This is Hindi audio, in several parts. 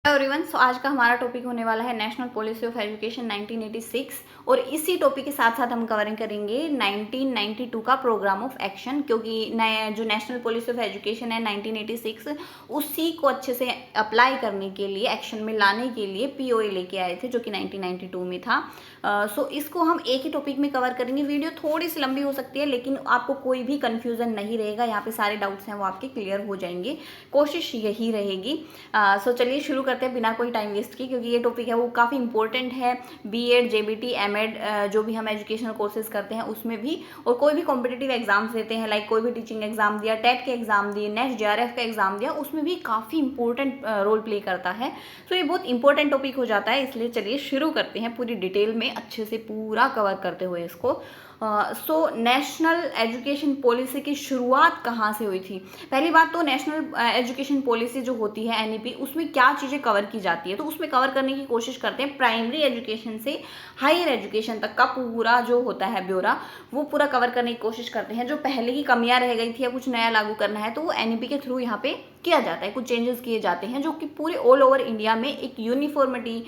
Hello everyone. सो आज का हमारा टॉपिक होने वाला है नेशनल पॉलिसी ऑफ एजुकेशन 1986 और इसी टॉपिक के साथ साथ हम कवरिंग करेंगे 1992 का प्रोग्राम ऑफ एक्शन, क्योंकि नया जो नेशनल पॉलिसी ऑफ एजुकेशन है 1986 उसी को अच्छे से अप्लाई करने के लिए, एक्शन में लाने के लिए पीओए लेके आए थे, जो कि 1992 में था। सो इसको हम एक ही टॉपिक में कवर करेंगे। वीडियो थोड़ी सी लंबी हो सकती है, लेकिन आपको कोई भी कन्फ्यूजन नहीं रहेगा। यहाँ पे सारे डाउट्स हैं वो आपके क्लियर हो जाएंगे, कोशिश यही रहेगी। सो चलिए शुरू करते हैं बिना कोई टाइम वेस्ट की, क्योंकि ये टॉपिक है वो काफ़ी इंपॉर्टेंट है। बीएड, जेबीटी, एमएड जो भी हम एजुकेशनल कोर्सेज करते हैं उसमें भी, और कोई भी कॉम्पिटिटिव एग्जाम्स देते हैं, लाइक कोई भी टीचिंग एग्जाम दिया, टेट के एग्जाम दिए, नेक्स्ट जेआरएफ का एग्जाम दिया, उसमें भी काफ़ी इंपॉर्टेंट रोल प्ले करता है। तो ये बहुत इंपॉर्टेंट टॉपिक हो जाता है, इसलिए चलिए शुरू करते हैं पूरी डिटेल में अच्छे से पूरा कवर करते हुए इसको। सो नेशनल एजुकेशन पॉलिसी की शुरुआत कहाँ से हुई थी? पहली बात तो नेशनल एजुकेशन पॉलिसी जो होती है एनईपी, उसमें क्या चीज़ें कवर की जाती है, तो उसमें कवर करने की कोशिश करते हैं प्राइमरी एजुकेशन से हायर एजुकेशन तक का पूरा जो होता है ब्यौरा, वो पूरा कवर करने की कोशिश करते हैं। जो पहले की कमियां रह गई थी या कुछ नया लागू करना है, तो वो एनईपी के थ्रू यहाँ पे किया जाता है, कुछ चेंजेस किए जाते हैं जो कि पूरे ऑल ओवर इंडिया में एक यूनिफॉर्मिटी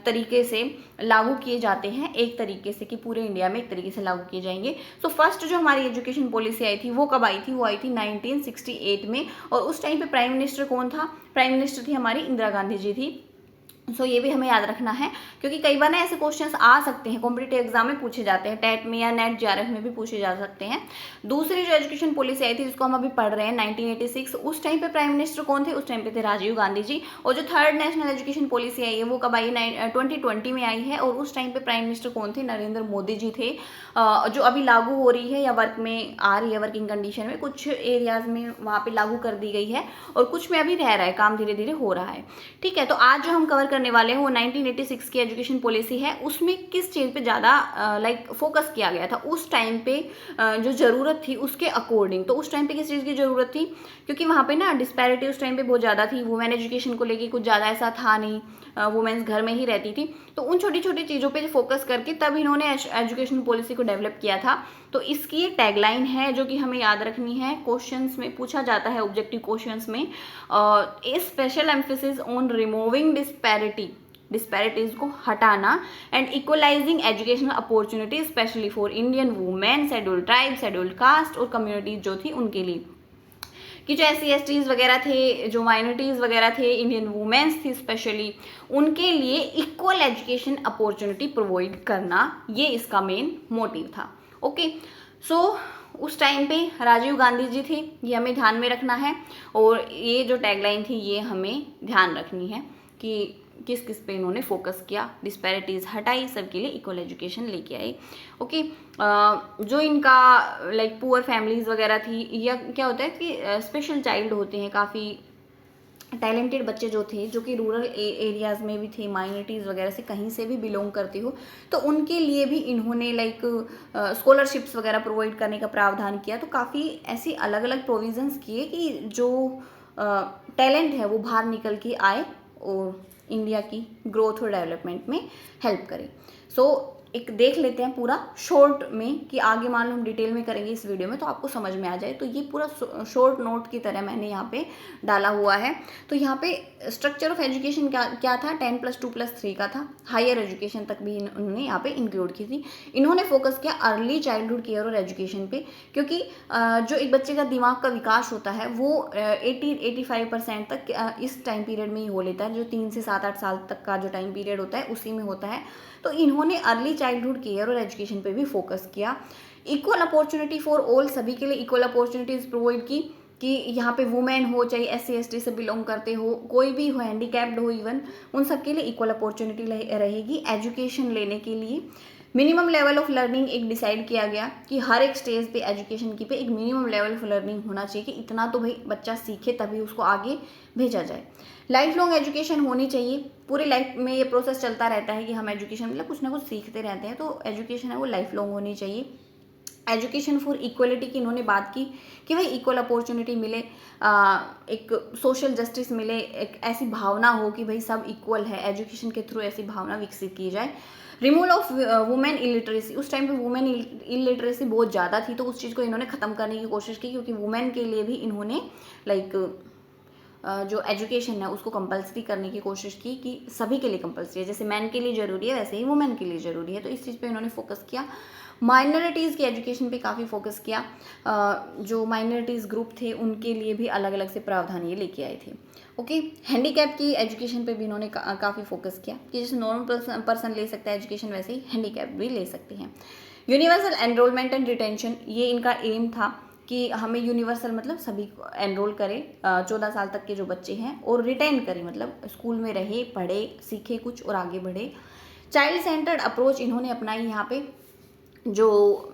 तरीके से लागू किए जाते हैं, एक तरीके से कि पूरे इंडिया में एक तरीके से लागू किए जाएंगे। सो फर्स्ट जो हमारी एजुकेशन पॉलिसी आई थी वो कब आई थी? वो आई थी 1968 में। और उस टाइम पे प्राइम मिनिस्टर कौन था? प्राइम मिनिस्टर थी हमारी इंदिरा गांधी जी थी। सो ये भी हमें याद रखना है, क्योंकि कई बार ना ऐसे क्वेश्चंस आ सकते हैं, कॉम्पिटिटिव एग्जाम में पूछे जाते हैं, टेट में या नेट जेआरएफ में भी पूछे जा सकते हैं। दूसरी जो एजुकेशन पॉलिसी आई थी जिसको हम अभी पढ़ रहे हैं 1986, उस टाइम पे प्राइम मिनिस्टर कौन थे? उस टाइम पे थे राजीव गांधी जी। और जो थर्ड नेशनल एजुकेशन पॉलिसी आई है वो कब आई? 2020 में आई है, और उस टाइम पे प्राइम मिनिस्टर कौन थे? नरेंद्र मोदी जी थे। जो अभी लागू हो रही है या वर्क में आ रही है, वर्किंग कंडीशन में कुछ एरियाज में वहाँ पे लागू कर दी गई है, और कुछ में अभी रह रहा है, काम धीरे धीरे हो रहा है। ठीक है, तो आज जो हम कवर करने वाले हैं वो 1986 की एजुकेशन पॉलिसी है। उसमें किस चीज़ पे ज़्यादा फोकस किया गया था उस टाइम पे, जो ज़रूरत थी उसके अकॉर्डिंग। तो उस टाइम पे किस चीज़ की ज़रूरत थी? क्योंकि वहाँ पे ना डिस्पैरिटी उस टाइम पे बहुत ज़्यादा थी, वुमेन एजुकेशन को लेके कुछ ज़्यादा ऐसा था नहीं, वुमेन्स घर में ही रहती थी। तो उन छोटी छोटी चीज़ों पे फोकस करके तब इन्होंने एजुकेशन पॉलिसी को डेवलप किया था। तो इसकी एक टैगलाइन है जो कि हमें याद रखनी है, क्वेश्चंस में पूछा जाता है, ऑब्जेक्टिव क्वेश्चंस में, a special emphasis on removing disparities को हटाना and equalising educational opportunity specially for Indian women, scheduled tribe, scheduled caste और कम्युनिटीज जो थी उनके लिए, कि जो SC STs वगैरह थे, जो माइनॉरिटीज़ वगैरह थे, इंडियन वुमेन्स थी स्पेशली, उनके लिए इक्वल एजुकेशन अपॉर्चुनिटी प्रोवाइड करना, ये इसका मेन मोटिव था। ओके, सो उस टाइम पे राजीव गांधी जी थे, ये हमें ध्यान में रखना है। और ये जो टैगलाइन थी ये हमें ध्यान रखनी है कि किस किस पे इन्होंने फोकस किया, डिस्पैरिटीज़ हटाई, सबके लिए इक्वल एजुकेशन लेके आए। ओके, जो इनका लाइक पुअर फैमिलीज़ वगैरह थी, या क्या होता है कि स्पेशल चाइल्ड होते हैं, काफ़ी टैलेंटेड बच्चे जो थे, जो कि रूरल एरियाज़ में भी थे, माइनॉरिटीज़ वगैरह से कहीं से भी बिलोंग करती हो, तो उनके लिए भी इन्होंने लाइक स्कॉलरशिप्स वगैरह प्रोवाइड करने का प्रावधान किया। तो काफ़ी ऐसी अलग अलग प्रोविजंस किए कि जो टैलेंट है वो बाहर निकल के आए और इंडिया की ग्रोथ और डेवलपमेंट में हेल्प करे। सो एक देख लेते हैं पूरा शॉर्ट में, कि आगे मान लो हम डिटेल में करेंगे इस वीडियो में तो आपको समझ में आ जाए। तो ये पूरा शॉर्ट नोट की तरह मैंने यहाँ पे डाला हुआ है। तो यहाँ पे स्ट्रक्चर ऑफ एजुकेशन क्या था? 10+2+3 का था। हायर एजुकेशन तक भी उन्होंने यहाँ पे इंक्लूड की थी। इन्होंने फोकस किया अर्ली चाइल्डहुड केयर और एजुकेशन पे, क्योंकि जो एक बच्चे का दिमाग का विकास होता है वो 80-85% तक इस टाइम पीरियड में ही हो लेता है, जो 3 से 7-8 साल तक का जो टाइम पीरियड होता है उसी में होता है। तो इन्होंने अर्ली चाइल्डहुड केयर और एजुकेशन पे भी फोकस किया। इक्वल अपॉर्चुनिटी फॉर ऑल, सभी के लिए इक्वल अपॉर्चुनिटीज़ प्रोवाइड की, कि यहाँ पे वुमेन हो, चाहे SC ST से बिलोंग करते हो, कोई भी हो, हैंडीकैप्ड हो इवन, उन सब के लिए इक्वल अपॉर्चुनिटी रहेगी एजुकेशन लेने के लिए। मिनिमम लेवल ऑफ लर्निंग एक डिसाइड किया गया कि हर एक स्टेज पे एजुकेशन की पे एक मिनिमम लेवल ऑफ लर्निंग होना चाहिए, कि इतना तो भाई बच्चा सीखे तभी उसको आगे भेजा जाए। लाइफ लॉन्ग एजुकेशन होनी चाहिए, पूरी लाइफ में ये प्रोसेस चलता रहता है कि हम एजुकेशन मतलब कुछ ना कुछ सीखते रहते हैं, तो एजुकेशन है वो लाइफ लॉन्ग होनी चाहिए। एजुकेशन फॉर इक्वलिटी की इन्होंने बात की कि भाई इक्वल अपॉर्चुनिटी मिले, एक सोशल जस्टिस मिले, एक ऐसी भावना हो कि भाई सब इक्वल है, एजुकेशन के थ्रू ऐसी भावना विकसित की जाए। रिमूवल ऑफ वुमेन इलिटरेसी, उस टाइम पे वुमेन इलिटरेसी बहुत ज़्यादा थी, तो उस चीज़ को इन्होंने ख़त्म करने की कोशिश की, क्योंकि वुमेन के लिए भी इन्होंने लाइक जो एजुकेशन है उसको कंपलसरी करने की कोशिश की कि सभी के लिए कंपलसरी है, जैसे मैन के लिए ज़रूरी है वैसे ही वुमेन के लिए ज़रूरी है। तो इस चीज़ पे इन्होंने फोकस किया। माइनॉरिटीज़ की एजुकेशन पे काफ़ी फोकस किया। जो माइनॉरिटीज़ ग्रुप थे उनके लिए भी अलग अलग से प्रावधान ये लेके आए थे। ओके, हैंडीकैप की एजुकेशन पे भी इन्होंने काफ़ी फोकस किया कि जैसे नॉर्मल पर्सन ले सकता है एजुकेशन, वैसे ही हैंडीकैप भी ले सकते हैं। यूनिवर्सल एनरोलमेंट एंड रिटेंशन, ये इनका एम था कि हमें यूनिवर्सल मतलब सभी को एनरोल करें, 14 साल तक के जो बच्चे हैं, और रिटेन करें मतलब स्कूल में रहे, पढ़े, सीखे कुछ और आगे बढ़े। चाइल्ड सेंटर्ड अप्रोच इन्होंने अपनाई। यहाँ पे जो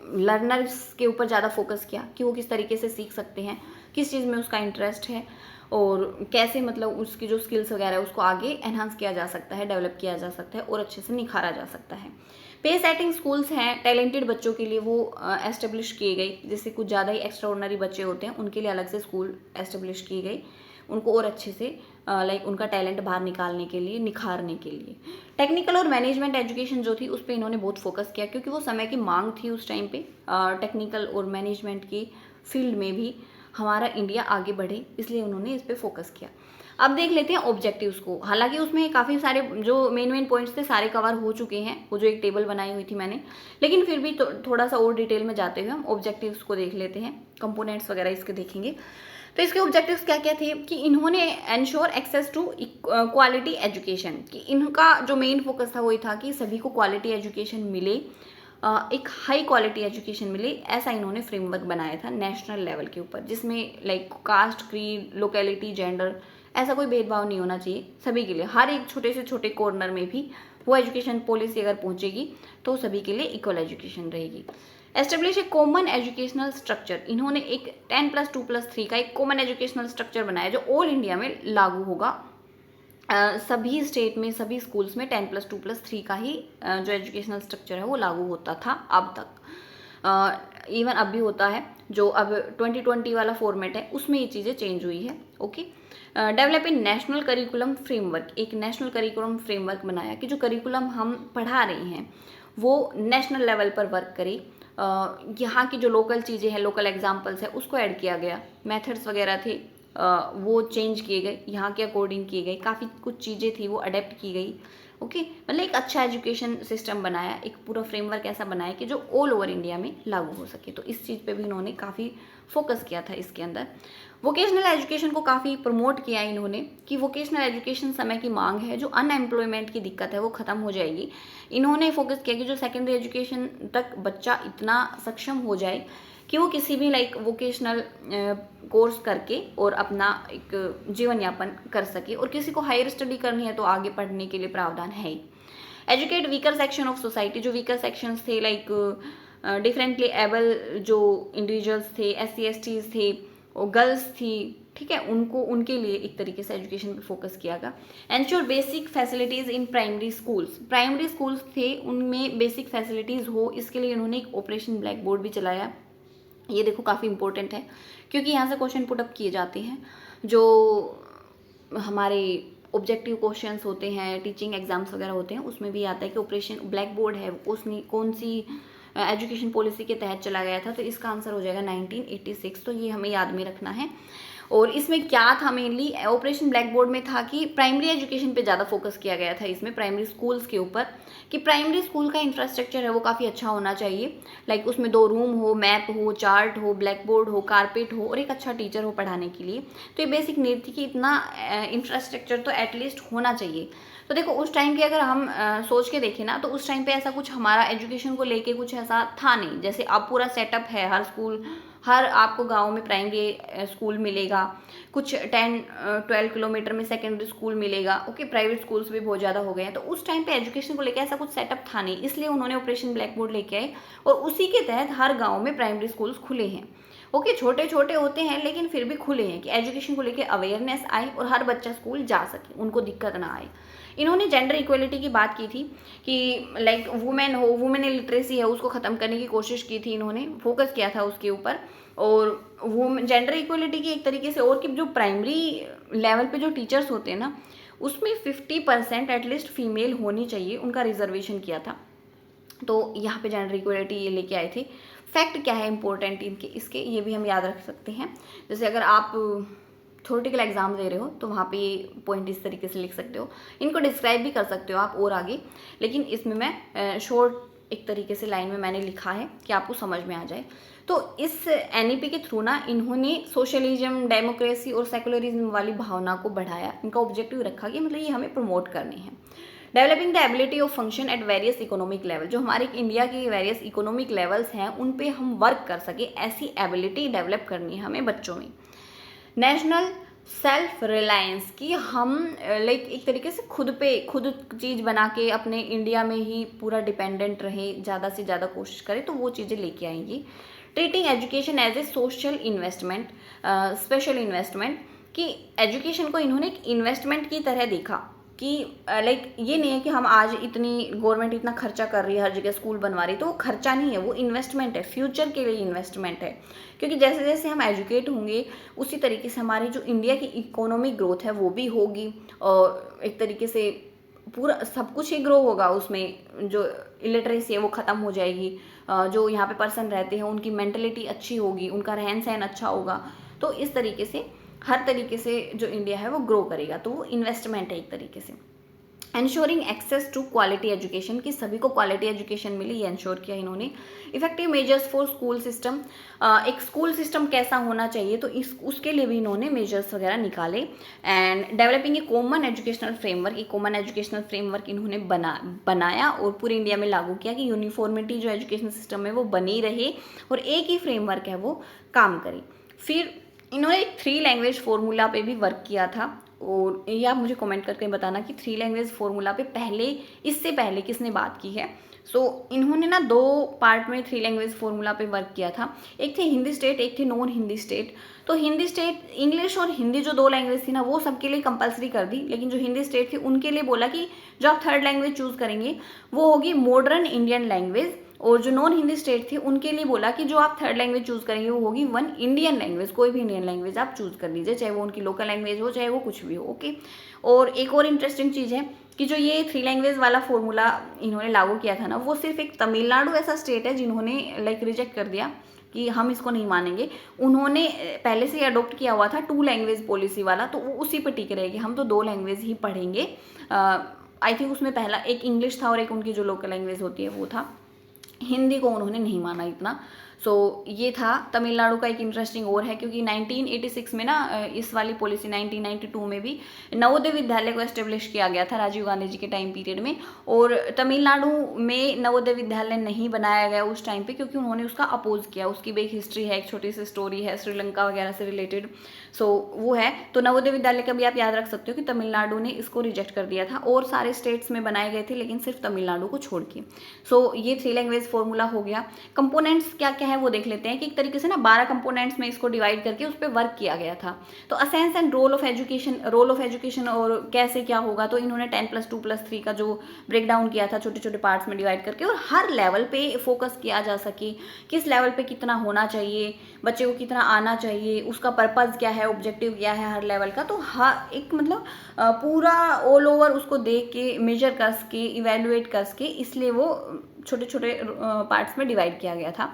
लर्नर्स के ऊपर ज़्यादा फोकस किया कि वो किस तरीके से सीख सकते हैं, किस चीज़ में उसका इंटरेस्ट है और कैसे मतलब उसकी जो स्किल्स वगैरह है उसको आगे एनहांस किया जा सकता है, डेवलप किया जा सकता है और अच्छे से निखारा जा सकता है। पे सेटिंग स्कूल्स हैं टैलेंटेड बच्चों के लिए, वो एस्टेब्लिश किए गए। जैसे कुछ ज़्यादा ही एक्स्ट्रा ऑर्डिनरी बच्चे होते हैं उनके लिए अलग से स्कूल एस्टेब्लिश की गई, उनको और अच्छे से लाइक उनका टैलेंट बाहर निकालने के लिए, निखारने के लिए। टेक्निकल और मैनेजमेंट एजुकेशन जो थी उस पर इन्होंने बहुत फोकस किया क्योंकि वो समय की मांग थी उस टाइम पे। टेक्निकल और मैनेजमेंट की फील्ड में भी हमारा इंडिया आगे बढ़े, इसलिए उन्होंने इस पर फोकस किया। अब देख लेते हैं ऑब्जेक्टिव्स को। हालांकि उसमें काफ़ी सारे जो मेन पॉइंट्स थे सारे कवर हो चुके हैं, वो जो एक टेबल बनाई हुई थी मैंने, लेकिन फिर भी थोड़ा सा और डिटेल में जाते हुए हम ऑब्जेक्टिव्स को देख लेते हैं, कंपोनेंट्स वगैरह इसके देखेंगे। तो इसके ऑब्जेक्टिव्स क्या क्या थे कि इन्होंने ensure access to quality education, कि इनका जो मेन फोकस था वही था कि सभी को क्वालिटी एजुकेशन मिले, एक हाई क्वालिटी एजुकेशन मिले। ऐसा इन्होंने फ्रेमवर्क बनाया था नेशनल लेवल के ऊपर, जिसमें like caste, creed, locality, gender, ऐसा कोई भेदभाव नहीं होना चाहिए सभी के लिए। हर एक छोटे से छोटे कॉर्नर में भी वो एजुकेशन पॉलिसी अगर पहुंचेगी तो सभी के लिए इक्वल एजुकेशन रहेगी। एस्टेब्लिश ए कॉमन एजुकेशनल स्ट्रक्चर, इन्होंने एक 10+2+3 का एक कॉमन एजुकेशनल स्ट्रक्चर बनाया जो ऑल इंडिया में लागू होगा। सभी स्टेट में, सभी स्कूल्स में 10+2+3 का ही जो एजुकेशनल स्ट्रक्चर है वो लागू होता था अब तक। इवन अब भी होता है। जो अब 2020 वाला फॉर्मेट है उसमें ये चीज़ें चेंज हुई है। Okay, develop in national curriculum framework, एक नेशनल करिकुलम फ्रेमवर्क बनाया कि जो करिकुलम हम पढ़ा रहे हैं वो नेशनल लेवल पर वर्क करे। यहाँ की जो लोकल चीज़ें हैं, लोकल एग्जाम्पल्स है, उसको ऐड किया गया। मेथड्स वगैरह थे वो चेंज किए गए, यहाँ के अकॉर्डिंग किए गए। काफ़ी कुछ चीज़ें थी वो अडेप्ट की गई। ओके, मतलब एक अच्छा एजुकेशन सिस्टम बनाया, एक पूरा फ्रेमवर्क ऐसा बनाया कि जो ऑल ओवर इंडिया में लागू हो सके। तो इस चीज़ पे भी इन्होंने काफ़ी फोकस किया था इसके अंदर। वोकेशनल एजुकेशन को काफ़ी प्रमोट किया इन्होंने कि वोकेशनल एजुकेशन समय की मांग है, जो अनएम्प्लॉयमेंट की दिक्कत है वो ख़त्म हो जाएगी। इन्होंने फोकस किया कि जो सेकेंडरी एजुकेशन तक बच्चा इतना सक्षम हो जाए कि वो किसी भी लाइक वोकेशनल कोर्स करके और अपना एक जीवन यापन कर सके, और किसी को हायर स्टडी करनी है तो आगे पढ़ने के लिए प्रावधान है ही। Educate weaker section of society, जो वीकर सेक्शंस थे लाइक डिफरेंटली एबल जो इंडिविजुअल्स थे, SC STs थे और गर्ल्स थी, ठीक है, उनको उनके लिए एक तरीके से एजुकेशन पे फोकस किया गया। Ensure basic facilities in primary schools, primary schools थे उनमें बेसिक फैसिलिटीज़ हो, इसके लिए उन्होंने एक ऑपरेशन ब्लैक बोर्ड भी चलाया। ये देखो काफ़ी इंपॉर्टेंट है क्योंकि यहाँ से क्वेश्चन पुटअप किए जाते हैं। जो हमारे ऑब्जेक्टिव क्वेश्चंस होते हैं, टीचिंग एग्जाम्स वगैरह होते हैं, उसमें भी आता है कि ऑपरेशन ब्लैक बोर्ड है उसने कौन सी एजुकेशन पॉलिसी के तहत चला गया था। तो इसका आंसर हो जाएगा 1986। तो ये हमें याद में रखना है। और इसमें क्या था, मेनली ऑपरेशन ब्लैक बोर्ड में था कि प्राइमरी एजुकेशन पे ज़्यादा फोकस किया गया था इसमें, प्राइमरी स्कूल्स के ऊपर, कि प्राइमरी स्कूल का इंफ्रास्ट्रक्चर है वो काफ़ी अच्छा होना चाहिए। लाइक उसमें 2 रूम हो, मैप हो, चार्ट हो, ब्लैक बोर्ड हो, कारपेट हो और एक अच्छा टीचर हो पढ़ाने के लिए। तो ये बेसिक नीड थी कि इतना इंफ्रास्ट्रक्चर तो एटलीस्ट होना चाहिए। तो देखो उस टाइम की अगर हम सोच के देखें ना, तो उस टाइम पे ऐसा कुछ हमारा एजुकेशन को लेके कुछ ऐसा था नहीं। जैसे अब पूरा सेटअप है, हर स्कूल, हर आपको गांव में प्राइमरी स्कूल मिलेगा, कुछ 10-12 किलोमीटर में सेकेंडरी स्कूल मिलेगा। ओके, प्राइवेट स्कूल्स भी बहुत ज़्यादा हो गए हैं। तो उस टाइम पे एजुकेशन को लेकर ऐसा कुछ सेटअप था नहीं, इसलिए उन्होंने ऑपरेशन ब्लैक बोर्ड लेके आए और उसी के तहत हर गाँव में प्राइमरी स्कूल्स खुले हैं। ओके, छोटे छोटे होते हैं लेकिन फिर भी खुले हैं कि एजुकेशन को लेके अवेयरनेस आए और हर बच्चा स्कूल जा सके, उनको दिक्कत ना आए। इन्होंने जेंडर इक्वलिटी की बात की थी कि लाइक वुमेन हो, वुमेन लिटरेसी है उसको ख़त्म करने की कोशिश की थी, इन्होंने फोकस किया था उसके ऊपर। और वो जेंडर इक्वलिटी की एक तरीके से, और कि जो प्राइमरी लेवल पे जो टीचर्स होते हैं ना, उसमें 50% एटलीस्ट फीमेल होनी चाहिए, उनका रिजर्वेशन किया था। तो यहाँ पे जेंडर इक्वलिटी ये लेके आए थे। फैक्ट क्या है इंपॉर्टेंट इनके, इसके ये भी हम याद रख सकते हैं। जैसे अगर आप थ्योरेटिकल एग्जाम दे रहे हो तो वहाँ पे पॉइंट इस तरीके से लिख सकते हो। इनको डिस्क्राइब भी कर सकते हो आप और आगे, लेकिन इसमें मैं शॉर्ट एक तरीके से लाइन में मैंने लिखा है कि आपको समझ में आ जाए। तो इस एनईपी के थ्रू ना इन्होंने सोशलिज्म, डेमोक्रेसी और सेकुलरिज्म वाली भावना को बढ़ाया। इनका ऑब्जेक्टिव रखा कि मतलब ये हमें प्रमोट करनी है। Developing the ability of function at various economic level, जो हमारे इंडिया के वेरियस इकोनॉमिक लेवल्स हैं उन पे हम वर्क कर सके, ऐसी एबिलिटी डेवलप करनी है हमें बच्चों में। नेशनल सेल्फ रिलायंस, की हम लाइक एक तरीके से खुद चीज़ बना के अपने इंडिया में ही पूरा डिपेंडेंट रहे, ज़्यादा से ज़्यादा कोशिश करें, तो वो चीज़ें लेके आएंगी। Treating education as a social investment, special investment, कि एजुकेशन को इन्होंने एक इन्वेस्टमेंट की तरह देखा कि लाइक ये नहीं है कि हम आज इतनी गवर्नमेंट इतना खर्चा कर रही है, हर जगह स्कूल बनवा रही है, तो वो खर्चा नहीं है, वो इन्वेस्टमेंट है, फ्यूचर के लिए इन्वेस्टमेंट है। क्योंकि जैसे जैसे हम एजुकेट होंगे उसी तरीके से हमारी जो इंडिया की इकोनॉमिक ग्रोथ है वो भी होगी, और एक तरीके से पूरा सब कुछ ही ग्रो होगा उसमें। जो इलिटरेसी है वो ख़त्म हो जाएगी, जो यहाँ पे पर्सन रहते हैं उनकी मेंटलिटी अच्छी होगी, उनका रहन सहन अच्छा होगा, तो इस तरीके से हर तरीके से जो इंडिया है वो ग्रो करेगा। तो वो इन्वेस्टमेंट है एक तरीके से। Ensuring access to quality education, की सभी को क्वालिटी एजुकेशन मिले, ये इंश्योर किया इन्होंने। Effective measures for school system, एक स्कूल सिस्टम कैसा होना चाहिए तो उसके लिए भी इन्होंने मेजर्स वगैरह निकाले। And developing a common educational framework, एक कॉमन एजुकेशनल फ्रेमवर्क इन्होंने बनाया और पूरे इंडिया में लागू किया कि यूनिफॉर्मिटी जो एजुकेशन सिस्टम है वो बनी रहे और एक ही फ्रेमवर्क है वो काम करे। फिर इन्होंने एक 3 लैंग्वेज फॉर्मूला पे भी वर्क किया था, और ये आप मुझे कमेंट करके बताना कि 3 लैंग्वेज फॉर्मूला पे इससे पहले किसने बात की है। इन्होंने ना 2 पार्ट में 3 लैंग्वेज फॉर्मूला पे वर्क किया था। एक थे हिंदी स्टेट, एक थे नॉन हिंदी स्टेट। तो हिंदी स्टेट, इंग्लिश और हिंदी जो 2 लैंग्वेज थी ना वो सबके लिए कंपलसरी कर दी, लेकिन जो हिंदी स्टेट थी उनके लिए बोला कि जो आप 3rd लैंग्वेज चूज़ करेंगे वो होगी मॉडर्न इंडियन लैंग्वेज, और जो नॉन हिंदी स्टेट थी उनके लिए बोला कि जो आप 3rd लैंग्वेज चूज़ करेंगे वो होगी वन इंडियन लैंग्वेज, कोई भी इंडियन लैंग्वेज आप चूज़ कर लीजिए, चाहे वो उनकी लोकल लैंग्वेज हो चाहे वो कुछ भी हो। ओके। और एक और इंटरेस्टिंग चीज़ है कि जो ये 3 लैंग्वेज वाला फॉर्मूला इन्होंने लागू किया था ना, वो सिर्फ एक तमिलनाडु ऐसा स्टेट है जिन्होंने लाइक रिजेक्ट कर दिया कि हम इसको नहीं मानेंगे। उन्होंने पहले से ही अडोप्ट किया हुआ था 2 लैंग्वेज पॉलिसी वाला, तो वो उसी पर टिक रहेगी, हम तो 2 लैंग्वेज ही पढ़ेंगे। आई थिंक उसमें पहला एक इंग्लिश था और एक उनकी जो लोकल लैंग्वेज होती है वो था। हिंदी को उन्होंने नहीं माना इतना। ये था तमिलनाडु का एक इंटरेस्टिंग और है, क्योंकि 1986 में ना इस वाली पॉलिसी 1992 में भी नवोदय विद्यालय को एस्टेब्लिश किया गया था राजीव गांधी जी के टाइम पीरियड में, और तमिलनाडु में नवोदय विद्यालय नहीं बनाया गया उस टाइम पे क्योंकि उन्होंने उसका अपोज किया। उसकी भी एक हिस्ट्री है, एक छोटी सी स्टोरी है श्रीलंका वगैरह से रिलेटेड। वो है, तो नवोदय विद्यालय का भी आप याद रख सकते हो कि तमिलनाडु ने इसको रिजेक्ट कर दिया था, और सारे स्टेट्स में बनाए गए थे लेकिन सिर्फ तमिलनाडु को छोड़ के। ये 3 लैंग्वेज फॉर्मूला हो गया। कंपोनेंट्स क्या क्या है वो देख लेते हैं कि एक तरीके से ना 12 कंपोनेंट्स में इसको डिवाइड करके उस पर वर्क किया गया था। तो essence and role of education और कैसे क्या होगा, तो इन्होंने 10+2+3 का जो ब्रेक डाउन किया था छोटे छोटे पार्ट्स में डिवाइड करके, और हर लेवल पे फोकस किया जा सके, किस लेवल पे कितना होना चाहिए, बच्चे को कितना आना चाहिए, उसका पर्पज़ क्या है, ऑब्जेक्टिव क्या है हर लेवल का। तो हर एक मतलब पूरा ऑल ओवर उसको देख के मेजर कर सके, इवेल्युएट कर सके, इसलिए वो छोटे छोटे पार्ट्स में डिवाइड किया गया था।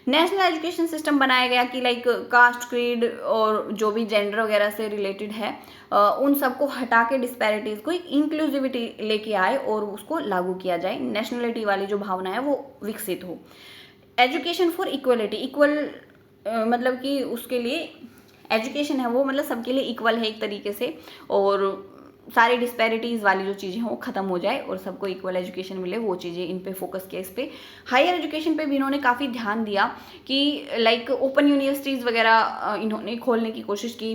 नेशनल एजुकेशन सिस्टम बनाया गया कि लाइक कास्ट, क्रीड और जो भी जेंडर वगैरह से रिलेटेड है उन सबको हटा के डिस्पैरिटीज़ को एक इंक्लूसिविटी लेके आए और उसको लागू किया जाए, नेशनलिटी वाली जो भावना है वो विकसित हो। एजुकेशन फॉर इक्वलिटी, मतलब कि उसके लिए एजुकेशन है वो मतलब सबके लिए इक्वल है एक तरीके से, और सारी डिस्पैरिटीज़ वाली जो चीज़ें हैं वो ख़त्म हो जाए और सबको इक्वल एजुकेशन मिले, वो चीज़ें इन पे फोकस किया। इस पे हायर एजुकेशन पे भी इन्होंने काफ़ी ध्यान दिया कि लाइक ओपन यूनिवर्सिटीज़ वगैरह इन्होंने खोलने की कोशिश की,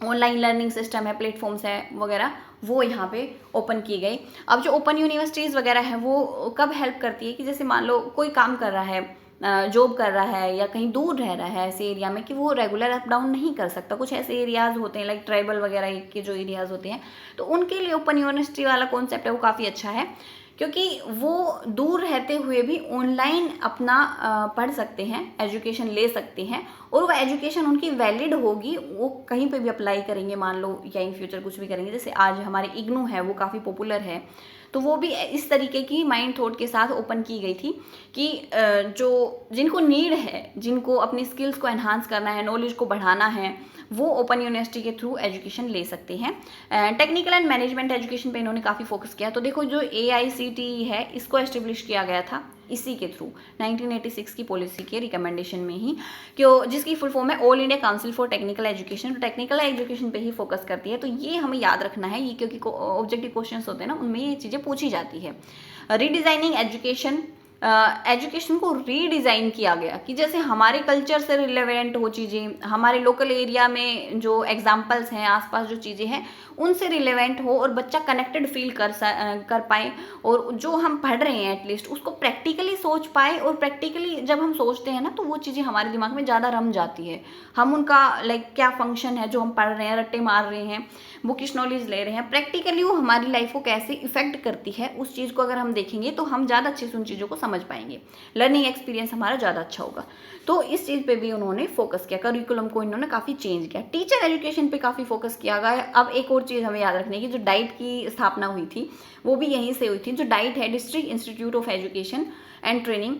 ऑनलाइन लर्निंग सिस्टम है, प्लेटफॉर्म्स है वगैरह, वो यहाँ पे ओपन की गई। अब जो ओपन यूनिवर्सिटीज़ वगैरह है वो कब हेल्प करती है कि जैसे मान लो कोई काम कर रहा है, जॉब कर रहा है या कहीं दूर रह रहा है ऐसे एरिया में कि वो रेगुलर अप डाउन नहीं कर सकता, कुछ ऐसे एरियाज़ होते हैं लाइक ट्राइबल वगैरह के जो एरियाज़ होते हैं, तो उनके लिए ओपन यूनिवर्सिटी वाला कॉन्सेप्ट है वो काफ़ी अच्छा है, क्योंकि वो दूर रहते हुए भी ऑनलाइन अपना पढ़ सकते हैं, एजुकेशन ले सकते हैं और वो एजुकेशन उनकी वैलिड होगी, वो कहीं पे भी अप्लाई करेंगे मान लो, या इन फ्यूचर कुछ भी करेंगे। जैसे आज हमारे इग्नू है वो काफ़ी पॉपुलर है, तो वो भी इस तरीके की माइंड थॉट के साथ ओपन की गई थी कि जो जिनको नीड है, जिनको अपनी स्किल्स को एनहांस करना है, नॉलेज को बढ़ाना है, वो ओपन यूनिवर्सिटी के थ्रू एजुकेशन ले सकते हैं। टेक्निकल एंड मैनेजमेंट एजुकेशन पे इन्होंने काफ़ी फोकस किया। तो देखो जो AICTE है इसको एस्टेब्लिश किया गया था इसी के थ्रू 1986 की पॉलिसी के रिकमेंडेशन में ही, क्यों जिसकी फुल फॉर्म है all India council for technical education. तो टेक्निकल एजुकेशन पे ही फोकस करती है। तो ये हमें याद रखना है ये, क्योंकि ऑब्जेक्टिव क्वेश्चंस होते हैं ना, उनमें ये चीज़ें पूछी जाती है। रीडिज़ाइनिंग एजुकेशन, एजुकेशन को रीडिज़ाइन किया गया कि जैसे हमारे कल्चर से रिलेवेंट हो चीज़ें, हमारे लोकल एरिया में जो एग्जांपल्स हैं, आसपास जो चीज़ें हैं उनसे रिलेवेंट हो और बच्चा कनेक्टेड फील कर पाए, और जो हम पढ़ रहे हैं एटलीस्ट उसको प्रैक्टिकली सोच पाए। और प्रैक्टिकली जब हम सोचते हैं ना तो वो चीज़ें हमारे दिमाग में ज़्यादा रम जाती है। हम उनका क्या फंक्शन है जो हम पढ़ रहे हैं, रट्टे मार रहे हैं, बुकिश नॉलेज ले रहे हैं, प्रैक्टिकली वो हमारी लाइफ को कैसे इफेक्ट करती है उस चीज़ को अगर हम देखेंगे तो हम ज़्यादा अच्छे से उन चीज़ों को समझ पाएंगे, लर्निंग एक्सपीरियंस हमारा ज़्यादा अच्छा होगा। तो इस चीज़ पे भी उन्होंने फोकस किया, करिकुलम को इन्होंने काफ़ी चेंज किया। टीचर एजुकेशन पे काफ़ी फोकस किया गया। अब एक और चीज़ हमें याद रखने की, जो डाइट की स्थापना हुई थी वो भी यहीं से हुई थी। जो डाइट है, district institute of education and training,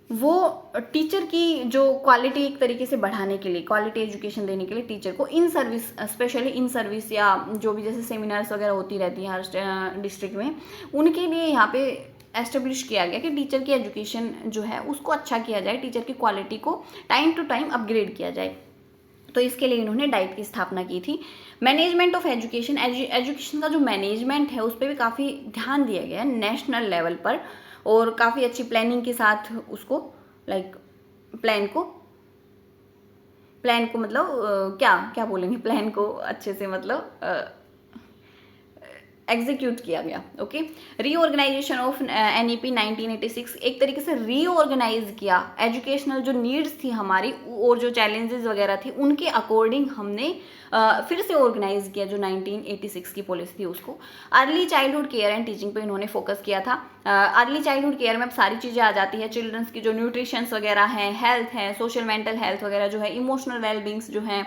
वो टीचर की जो क्वालिटी एक तरीके से बढ़ाने के लिए, क्वालिटी एजुकेशन देने के लिए टीचर को in service, specially in service या जो भी जैसे सेमिनार्स वगैरह होती रहती हैं हर डिस्ट्रिक्ट में, उनके लिए यहाँ पे एस्टेब्लिश किया गया कि टीचर की एजुकेशन जो है उसको अच्छा किया जाए, टीचर की क्वालिटी को टाइम टू टाइम अपग्रेड किया जाए। तो इसके लिए इन्होंने डाइट की स्थापना की थी। मैनेजमेंट ऑफ एजुकेशन, एजुकेशन का जो मैनेजमेंट है उस पर भी काफ़ी ध्यान दिया गया है नेशनल लेवल पर, और काफ़ी अच्छी प्लानिंग के साथ उसको प्लान को मतलब क्या बोलेंगे, प्लान को अच्छे से मतलब एग्जीक्यूट किया गया। ओके, रीऑर्गेनाइजेशन ऑफ NEP 1986, एक तरीके से रीऑर्गेनाइज किया एजुकेशनल जो नीड्स थी हमारी और जो चैलेंजेस वगैरह थी उनके अकॉर्डिंग हमने फिर से ऑर्गेनाइज किया जो 1986 की पॉलिसी थी उसको। Early childhood care and teaching पे इन्होंने फोकस किया था। अर्ली चाइल्डहुड केयर में अब सारी चीज़ें आ जाती है, चिल्ड्रंस की जो न्यूट्रिशंस वगैरह हैं, हेल्थ है, सोशल मेंटल हेल्थ वगैरह जो है, इमोशनल वेलबींग्स जो है,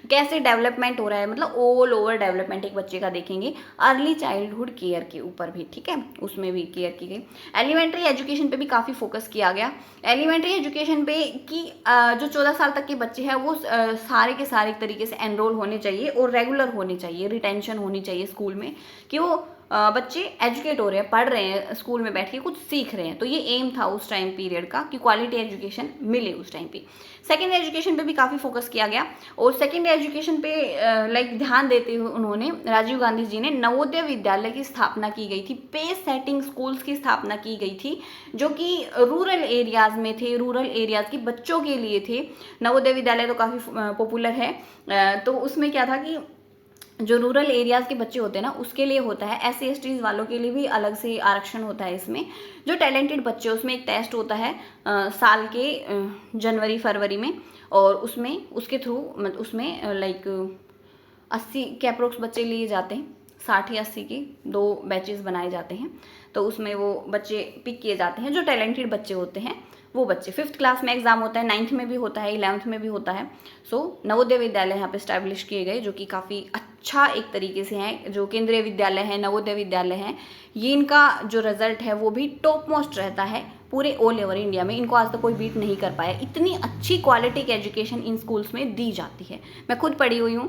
कैसे डेवलपमेंट हो रहा है, मतलब ऑल ओवर डेवलपमेंट एक बच्चे का देखेंगे अर्ली चाइल्डहुड केयर के ऊपर भी, ठीक है, उसमें भी केयर की गई। एलिमेंट्री एजुकेशन पे भी काफ़ी फोकस किया गया। एलिमेंट्री एजुकेशन पे कि जो 14 साल तक के बच्चे हैं वो सारे के सारे एक तरीके से एनरोल होने चाहिए और रेगुलर होने चाहिए, रिटेंशन होनी चाहिए स्कूल में, कि वो बच्चे एजुकेट हो रहे हैं, पढ़ रहे हैं, स्कूल में बैठ के कुछ सीख रहे हैं। तो ये एम था उस टाइम पीरियड का कि क्वालिटी एजुकेशन मिले उस टाइम पे। सेकेंडरी एजुकेशन पे भी काफ़ी फोकस किया गया, और सेकेंडरी एजुकेशन पे ध्यान देते हुए उन्होंने, राजीव गांधी जी ने नवोदय विद्यालय की स्थापना की गई थी, पेस सेटिंग स्कूल्स की स्थापना की गई थी जो कि रूरल एरियाज़ में थे, रूरल एरियाज़ के बच्चों के लिए थे। नवोदय विद्यालय तो काफ़ी पॉपुलर है। तो उसमें क्या था कि जो रूरल एरियाज़ के बच्चे होते हैं ना उसके लिए होता है, SC/ST वालों के लिए भी अलग से आरक्षण होता है इसमें। जो टैलेंटेड बच्चे, उसमें एक टेस्ट होता है साल के जनवरी फरवरी में, और उसके थ्रू उसमें 80 के अप्रोक्स बच्चे लिए जाते हैं, 60 या 80 के 2 बैचेस बनाए जाते हैं। तो उसमें वो बच्चे पिक किए जाते हैं जो टैलेंटेड बच्चे होते हैं, वो बच्चे 5th क्लास में एग्जाम होता है, 9th में भी होता है, 11th में भी होता है। सो नवोदय विद्यालय यहाँ पे स्टैब्लिश किए गए जो कि काफ़ी अच्छा एक तरीके से हैं। जो केंद्रीय विद्यालय है, नवोदय विद्यालय हैं, ये इनका जो रिजल्ट है वो भी टॉप मोस्ट रहता है पूरे ऑल ओवर इंडिया में। इनको आज तक कोई बीट नहीं कर पाया, इतनी अच्छी क्वालिटी की एजुकेशन इन स्कूल्स में दी जाती है। मैं खुद पढ़ी हुई हूँ,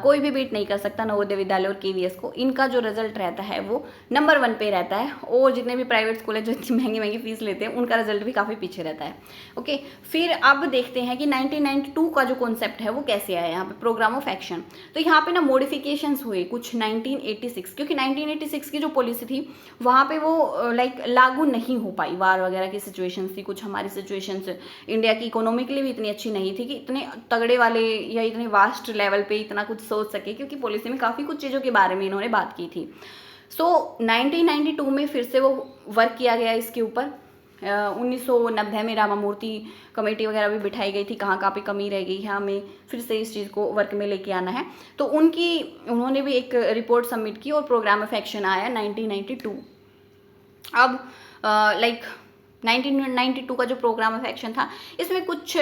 कोई भी बीट नहीं कर सकता नवोदय विद्यालय और KVS को। इनका जो रिजल्ट रहता है वो नंबर 1 पे रहता है, और जितने भी प्राइवेट स्कूल है जो इतनी महंगी महंगी फीस लेते हैं उनका रिजल्ट भी काफ़ी पीछे रहता है। ओके, फिर अब देखते हैं कि 1992 का जो कॉन्सेप्ट है वो कैसे आया यहाँ पे, प्रोग्राम ऑफ एक्शन। तो यहाँ पे ना मॉडिफिकेशंस हुए कुछ 1986, क्योंकि 1986 की जो पॉलिसी थी वहाँ पे वो लागू नहीं हो पाई, वार वगैरह की सिचुएशंस थी, कुछ हमारी सिचुएशंस इंडिया की इकोनॉमिकली भी इतनी अच्छी नहीं थी कि इतने तगड़े वाले या इतने वास्ट लेवल पे इतना कुछ सोच सके, क्योंकि पॉलिसी में काफ़ी कुछ चीज़ों के बारे में इन्होंने बात की थी। सो 1992 में फिर से वो वर्क किया गया इसके ऊपर। 1990 में रामामूर्ति कमेटी वगैरह भी बिठाई गई थी, कहाँ पे कमी रह गई है, हमें फिर से इस चीज़ को वर्क में लेके आना है। तो उन्होंने भी एक रिपोर्ट सबमिट की और प्रोग्राम ऑफ एक्शन आया 1992। अब 1992 का जो प्रोग्राम ऑफ एक्शन था इसमें कुछ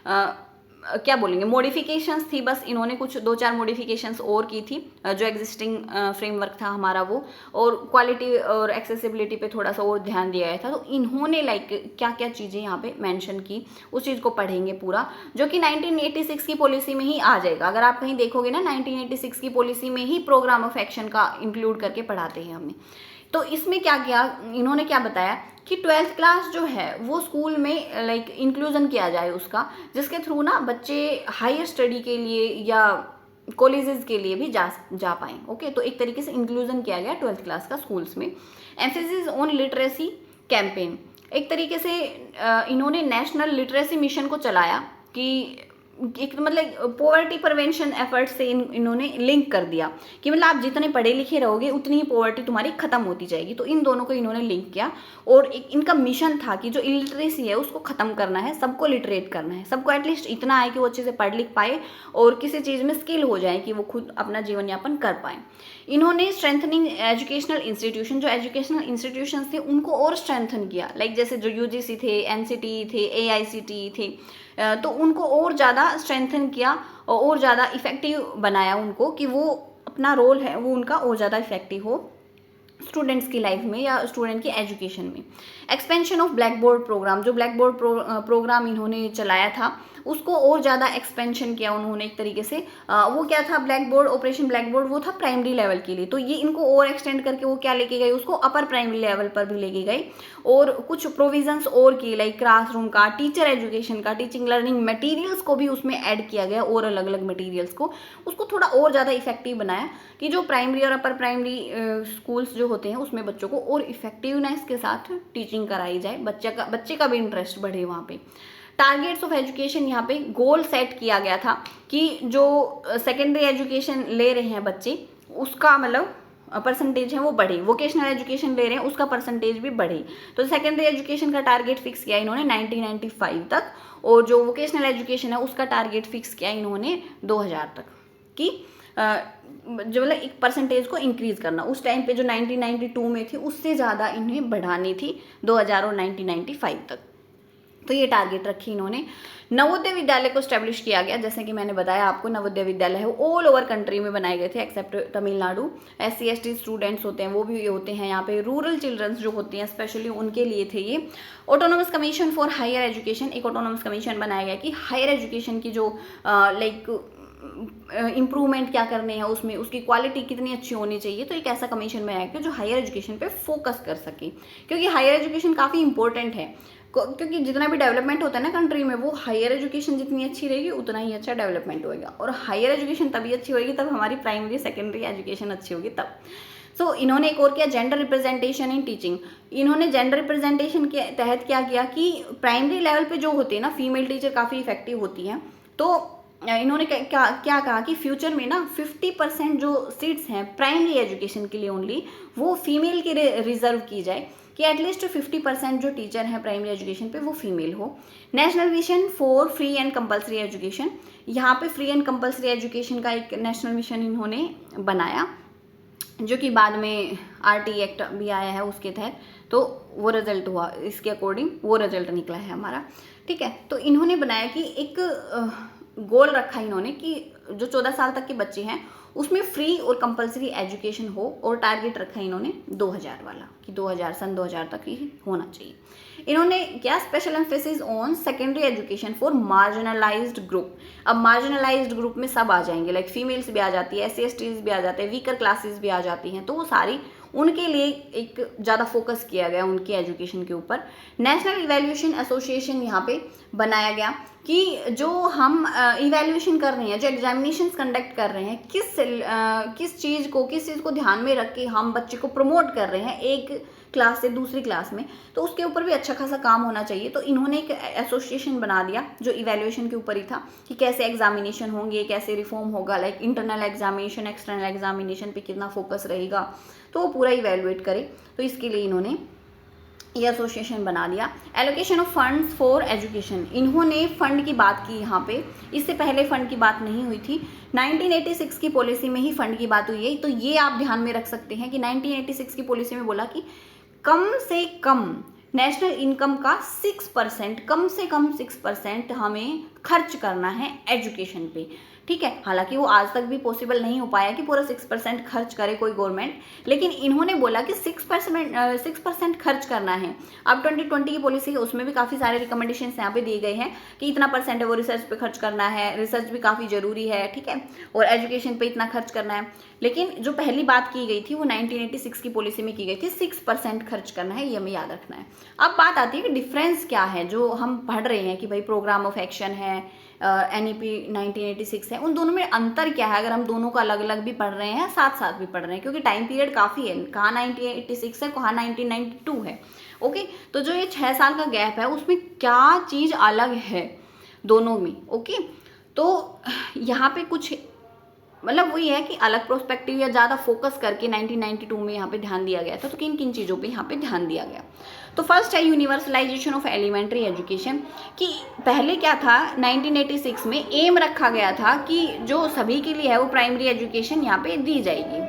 क्या बोलेंगे, मॉडिफिकेशंस थी, बस इन्होंने कुछ 2-4 मॉडिफिकेशंस और की थी जो एग्जिस्टिंग फ्रेमवर्क था हमारा वो, और क्वालिटी और एक्सेसिबिलिटी पे थोड़ा सा और ध्यान दिया गया था। तो इन्होंने लाइक क्या क्या चीज़ें यहाँ पे मेंशन की, उस चीज़ को पढ़ेंगे पूरा, जो कि 1986 की पॉलिसी में ही आ जाएगा। अगर आप कहीं देखोगे ना 1986 की पॉलिसी में ही प्रोग्राम ऑफ एक्शन का इंक्लूड करके पढ़ाते हैं हमें। तो इसमें क्या किया इन्होंने, क्या बताया कि 12th क्लास जो है वो स्कूल में लाइक इंक्लूजन किया जाए उसका, जिसके थ्रू ना बच्चे हायर स्टडी के लिए या कॉलेजेस के लिए भी जा पाएँ। ओके, तो एक तरीके से इंक्लूजन किया गया 12th क्लास का स्कूल्स में। एम्फेसिस ऑन लिटरेसी कैंपेन, एक तरीके से इन्होंने नेशनल लिटरेसी मिशन को चलाया कि एक मतलब पॉवर्टी प्रिवेंशन एफर्ट से इन्होंने लिंक कर दिया कि मतलब आप जितने पढ़े लिखे रहोगे उतनी ही पॉवर्टी तुम्हारी खत्म होती जाएगी। तो इन दोनों को इन्होंने लिंक किया, और एक इनका मिशन था कि जो इलिटरेसी है उसको ख़त्म करना है, सबको लिटरेट करना है, सबको एटलीस्ट इतना आए कि वो अच्छे से पढ़ लिख पाए और किसी चीज़ में स्किल हो जाए कि वो खुद अपना जीवन यापन कर पाए। इन्होंने स्ट्रेंथनिंग एजुकेशनल इंस्टीट्यूशन, जो एजुकेशनल इंस्टीट्यूशंस थे उनको और स्ट्रेंथन किया, लाइक जैसे जो यूजीसी थे, एनसीटी थे, एआईसीटी थे, तो उनको और ज़्यादा स्ट्रेंथन किया और ज़्यादा इफ़ेक्टिव बनाया उनको, कि वो अपना रोल है वो उनका और ज़्यादा इफ़ेक्टिव हो स्टूडेंट्स की लाइफ में या स्टूडेंट की एजुकेशन में। Expansion of black board program, जो ब्लैक बोर्ड प्रोग्राम इन्होंने चलाया था उसको और ज़्यादा एक्सपेंशन किया उन्होंने एक तरीके से। वो क्या था, black board, operation black board, वो था प्राइमरी लेवल के लिए, तो ये इनको और एक्सटेंड करके वो क्या लेके गए, उसको अपर प्राइमरी लेवल पर भी लेके गए, और कुछ प्रोविजंस और की, लाइक क्लासरूम का, टीचर एजुकेशन का, टीचिंग लर्निंग मटेरियल्स को भी उसमें ऐड किया गया, और अलग अलग मटेरियल्स को उसको थोड़ा और ज़्यादा इफेक्टिव बनाया कि जो प्राइमरी और अपर प्राइमरी स्कूल्स जो होते हैं उसमें बच्चों को और इफेक्टिवनेस के साथ टीचिंग कराई जाए, बच्चे का भी इंटरेस्ट बढ़े वहाँ पे। टारगेट्स ऑफ एजुकेशन, यहाँ पे गोल सेट किया गया था कि जो सेकेंडरी एजुकेशन ले रहे हैं बच्चे उसका मतलब परसेंटेज है वो बढ़े, वोकेशनल एजुकेशन ले रहे हैं उसका परसेंटेज भी बढ़े। तो सेकेंडरी एजुकेशन का टारगेट फिक्स किया इन्होंने 1995 तक, और जो वोकेशनल एजुकेशन है उसका टारगेट फिक्स किया इन्होंने 2000 तक, कि जो मतलब एक परसेंटेज को इंक्रीज करना। उस टाइम पे जो 1992 में थी उससे ज़्यादा इन्हें बढ़ानी थी 2000 और 1995 तक, तो ये टारगेट रखी इन्होंने। नवोदय विद्यालय को स्टैब्लिश किया गया, जैसे कि मैंने बताया आपको, नवोदय विद्यालय है वो ऑल ओवर कंट्री में बनाए गए थे except Tamil Nadu. SC ST students होते हैं वो भी होते हैं यहाँ पे, रूरल चिल्ड्रंस जो होते हैं स्पेशली उनके लिए थे ये। Autonomous commission for higher education, एक ऑटोनोमस कमीशन बनाया गया कि हायर एजुकेशन की जो लाइक इम्प्रूवमेंट क्या करने हैं उसमें, उसकी क्वालिटी कितनी अच्छी होनी चाहिए। तो एक ऐसा कमीशन बनाया गया जो हायर एजुकेशन पे फोकस कर सके, क्योंकि हायर एजुकेशन काफ़ी इंपॉर्टेंट है, क्योंकि जितना भी डेवलपमेंट होता है ना कंट्री में, वो हायर एजुकेशन जितनी अच्छी रहेगी उतना ही अच्छा डेवलपमेंट होएगा, और हायर एजुकेशन तभी अच्छी होगी तब हमारी प्राइमरी सेकेंडरी एजुकेशन अच्छी होगी तब। सो इन्होंने एक और किया, जेंडर रिप्रेजेंटेशन इन टीचिंग। इन्होंने जेंडर रिप्रेजेंटेशन के तहत क्या किया कि प्राइमरी लेवल पे जो होते हैं ना फीमेल टीचर काफ़ी इफेक्टिव होती हैं, तो इन्होंने क्या कहा कि फ्यूचर में ना 50% जो सीट्स हैं प्राइमरी एजुकेशन के लिए ओनली वो फीमेल के रिजर्व की जाए, कि एटलीस्ट 50% जो टीचर हैं प्राइमरी एजुकेशन पे वो फीमेल हो। National mission for free and compulsory education, यहाँ पे फ्री एंड कंपलसरी एजुकेशन का एक नेशनल मिशन इन्होंने बनाया, जो कि बाद में RT एक्ट भी आया है उसके तहत, तो वो रिजल्ट हुआ, इसके अकॉर्डिंग वो रिजल्ट निकला है हमारा। ठीक है, तो इन्होंने बनाया कि एक गोल रखा इन्होंने कि जो 14 साल तक के बच्चे हैं उसमें फ्री और कंपलसरी एजुकेशन हो, और टारगेट रखा इन्होंने 2000 वाला, कि 2000 तक ही होना चाहिए। इन्होंने क्या, special emphasis on secondary education for marginalised group. अब मार्जिनलाइज्ड ग्रुप में सब आ जाएंगे, लाइक फीमेल्स भी आ जाती है, SC STs भी आ जाते हैं, वीकर क्लासेस भी आ जाती हैं, तो वो सारी उनके लिए एक ज़्यादा फोकस किया गया उनकी एजुकेशन के ऊपर। नेशनल इवैल्यूएशन एसोसिएशन यहाँ पे बनाया गया कि जो हम इवैल्यूएशन कर रहे हैं, जो एग्जामिनेशंस कंडक्ट कर रहे हैं, किस चीज़ को ध्यान में रख के हम बच्चे को प्रमोट कर रहे हैं एक क्लास से दूसरी क्लास में, तो उसके ऊपर भी अच्छा खासा काम होना चाहिए। तो इन्होंने एक एसोसिएशन बना दिया जो इवैल्यूएशन के ऊपर ही था, कि कैसे एग्जामिनेशन होंगे, कैसे रिफॉर्म होगा, like internal examination, external examination पे कितना फोकस रहेगा, तो वो पूरा इवैल्यूएट करे। तो इसके लिए इन्होंने ये एसोसिएशन बना दिया। Allocation of funds for education, इन्होंने फंड की बात की यहाँ पे, इससे पहले फंड की बात नहीं हुई थी, 1986 की पॉलिसी में ही फंड की बात हुई है। तो ये आप ध्यान में रख सकते हैं कि 1986 की पॉलिसी में बोला कि कम से कम नेशनल इनकम का 6%, कम से कम 6% हमें खर्च करना है एजुकेशन पे, ठीक है। हालांकि वो आज तक भी पॉसिबल नहीं हो पाया कि पूरा 6% खर्च करे कोई गवर्नमेंट, लेकिन इन्होंने बोला कि 6% खर्च करना है। अब 2020 की पॉलिसी है, उसमें भी काफ़ी सारे रिकमेंडेशन यहाँ पे दिए गए हैं कि इतना परसेंट है वो रिसर्च पे खर्च करना है, रिसर्च भी काफ़ी ज़रूरी है, ठीक है, और एजुकेशन पे इतना खर्च करना है। लेकिन जो पहली बात की गई थी वो 1986 की पॉलिसी में की गई थी, 6% खर्च करना है, ये हमें याद रखना है। अब बात आती है कि डिफरेंस क्या है जो हम पढ़ रहे हैं कि भाई प्रोग्राम ऑफ एक्शन है, NEP 1986 है, उन दोनों में अंतर क्या है, अगर हम दोनों को अलग अलग भी पढ़ रहे हैं साथ साथ भी पढ़ रहे हैं, क्योंकि टाइम पीरियड काफ़ी है, कहाँ 1986 है कहाँ 1992 है। ओके, तो जो ये 6 साल का गैप है उसमें क्या चीज़ अलग है दोनों में। ओके, तो यहाँ पे कुछ मतलब वही है कि अलग प्रोस्पेक्टिव या ज़्यादा फोकस करके 1992 में यहाँ पे ध्यान दिया गया था। तो किन किन चीज़ों पे यहाँ पे ध्यान दिया गया, तो फर्स्ट है यूनिवर्सलाइजेशन ऑफ एलिमेंट्री एजुकेशन, कि पहले क्या था 1986 में एम रखा गया था कि जो सभी के लिए है वो प्राइमरी एजुकेशन यहाँ पे दी जाएगी,